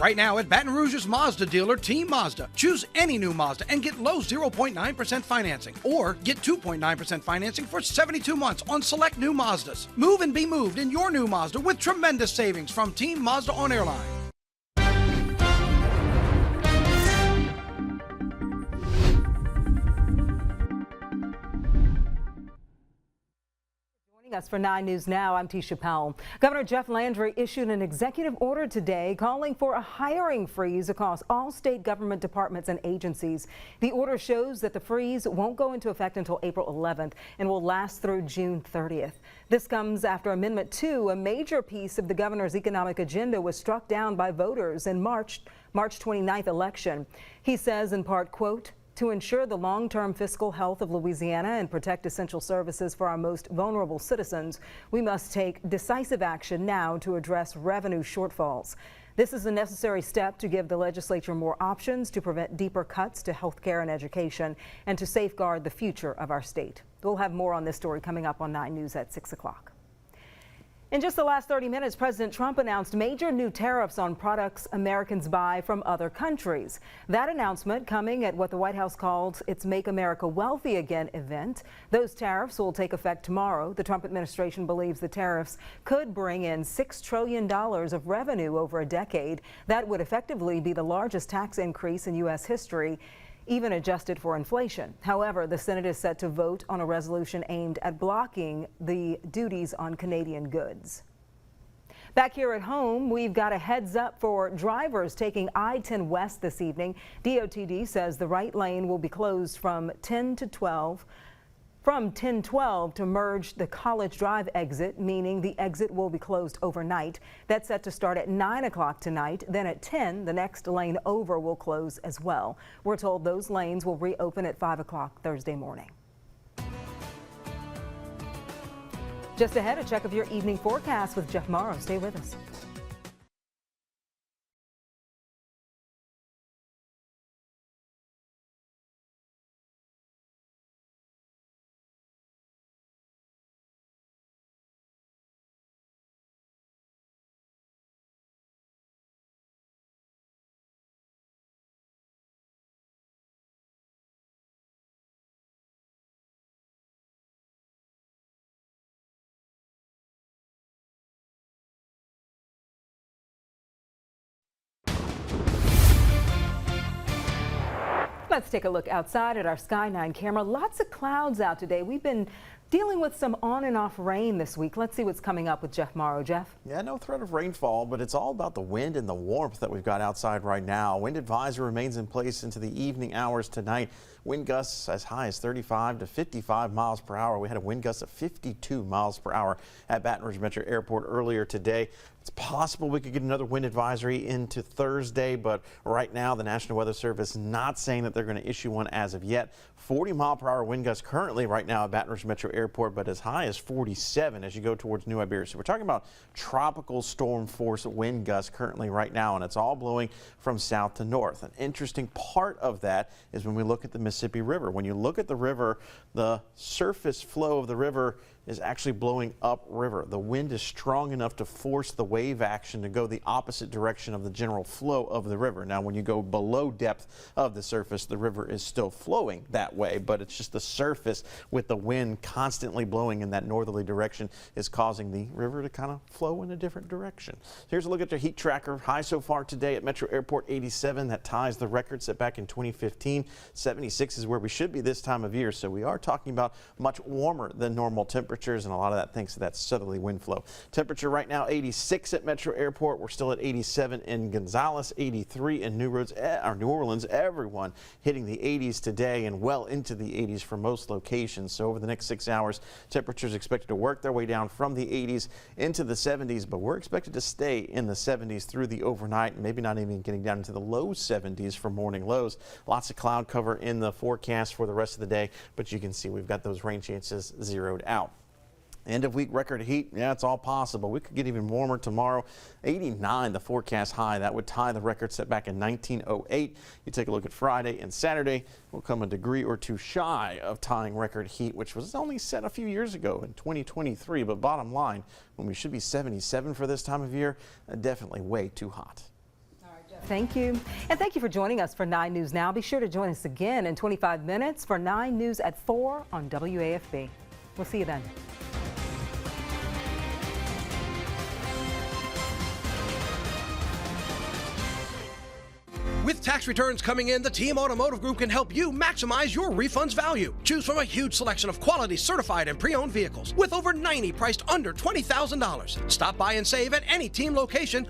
Right now at Baton Rouge's Mazda dealer, Team Mazda. Choose any new Mazda and get low 0.9% financing, or get 2.9% financing for 72 months on select new Mazdas. Move and be moved in your new Mazda with tremendous savings from Team Mazda on Airline. Us for 9 News Now, I'm Tisha Powell. Governor Jeff Landry issued an executive order today calling for a hiring freeze across all state government departments and agencies. The order shows that the freeze won't go into effect until April 11th and will last through June 30th. This comes after Amendment 2, a major piece of the governor's economic agenda, was struck down by voters in March 29th election. He says in part, quote, "To ensure the long-term fiscal health of Louisiana and protect essential services for our most vulnerable citizens, we must take decisive action now to address revenue shortfalls. This is a necessary step to give the legislature more options to prevent deeper cuts to health care and education and to safeguard the future of our state." We'll have more on this story coming up on 9 News at 6 o'clock. In just the last 30 minutes, President Trump announced major new tariffs on products Americans buy from other countries. That announcement coming at what the White House called its Make America Wealthy Again event. Those tariffs will take effect tomorrow. The Trump administration believes the tariffs could bring in $6 trillion of revenue over a decade. That would effectively be the largest tax increase in U.S. history, even adjusted for inflation. However, the Senate is set to vote on a resolution aimed at blocking the duties on Canadian goods. Back here at home, we've got a heads up for drivers taking I-10 West this evening. DOTD says the right lane will be closed from 10:12 to merge the College Drive exit, meaning the exit will be closed overnight. That's set to start at 9 o'clock tonight. Then at 10, the next lane over will close as well. We're told those lanes will reopen at 5 o'clock Thursday morning. Just ahead, a check of your evening forecast with Jeff Morrow. Stay with us. Let's take a look outside at our Sky 9 camera. Lots of clouds out today. We've been dealing with some on and off rain this week. Let's see what's coming up with Jeff Morrow. Jeff? Yeah, no threat of rainfall, but it's all about the wind and the warmth that we've got outside right now. Wind advisory remains in place into the evening hours tonight. Wind gusts as high as 35 to 55 miles per hour. We had a wind gust of 52 miles per hour at Baton Rouge Metro Airport earlier today. It's possible we could get another wind advisory into Thursday, but right now the National Weather Service not saying that they're going to issue one as of yet. 40-mile-per-hour wind gusts currently right now at Baton Rouge Metro Airport, but as high as 47 as you go towards New Iberia. So we're talking about tropical storm force wind gusts currently right now, and it's all blowing from south to north. An interesting part of that is when we look at the Mississippi River. When you look at the river, the surface flow of the river is actually blowing upriver. The wind is strong enough to force the wave action to go the opposite direction of the general flow of the river. Now, when you go below depth of the surface, the river is still flowing that way, but it's just the surface with the wind constantly blowing in that northerly direction is causing the river to kind of flow in a different direction. Here's a look at your heat tracker. High so far today at Metro Airport, 87. That ties the record set back in 2015. 76 is where we should be this time of year, so we are talking about much warmer than normal temperatures, and a lot of that thanks to that southerly wind flow. Temperature right now 86 at Metro Airport. We're still at 87 in Gonzales, 83 in New Orleans. Everyone hitting the 80s today and well into the 80s for most locations. So over the next 6 hours, temperatures expected to work their way down from the 80s into the 70s, but we're expected to stay in the 70s through the overnight, and maybe not even getting down into the low 70s for morning lows. Lots of cloud cover in the forecast for the rest of the day, but you can see we've got those rain chances zeroed out. End of week record heat, yeah, it's all possible. We could get even warmer tomorrow. 89 the forecast high. That would tie the record set back in 1908. You take a look at Friday and Saturday, we'll come a degree or two shy of tying record heat, which was only set a few years ago in 2023. But bottom line, when we should be 77 for this time of year, definitely way too hot. Thank you. And thank you for joining us for 9 News Now. Be sure to join us again in 25 minutes for 9 News at 4 on WAFB. We'll see you then. With tax returns coming in, the Team Automotive Group can help you maximize your refund's value. Choose from a huge selection of quality certified and pre-owned vehicles with over 90 priced under $20,000. Stop by and save at any Team location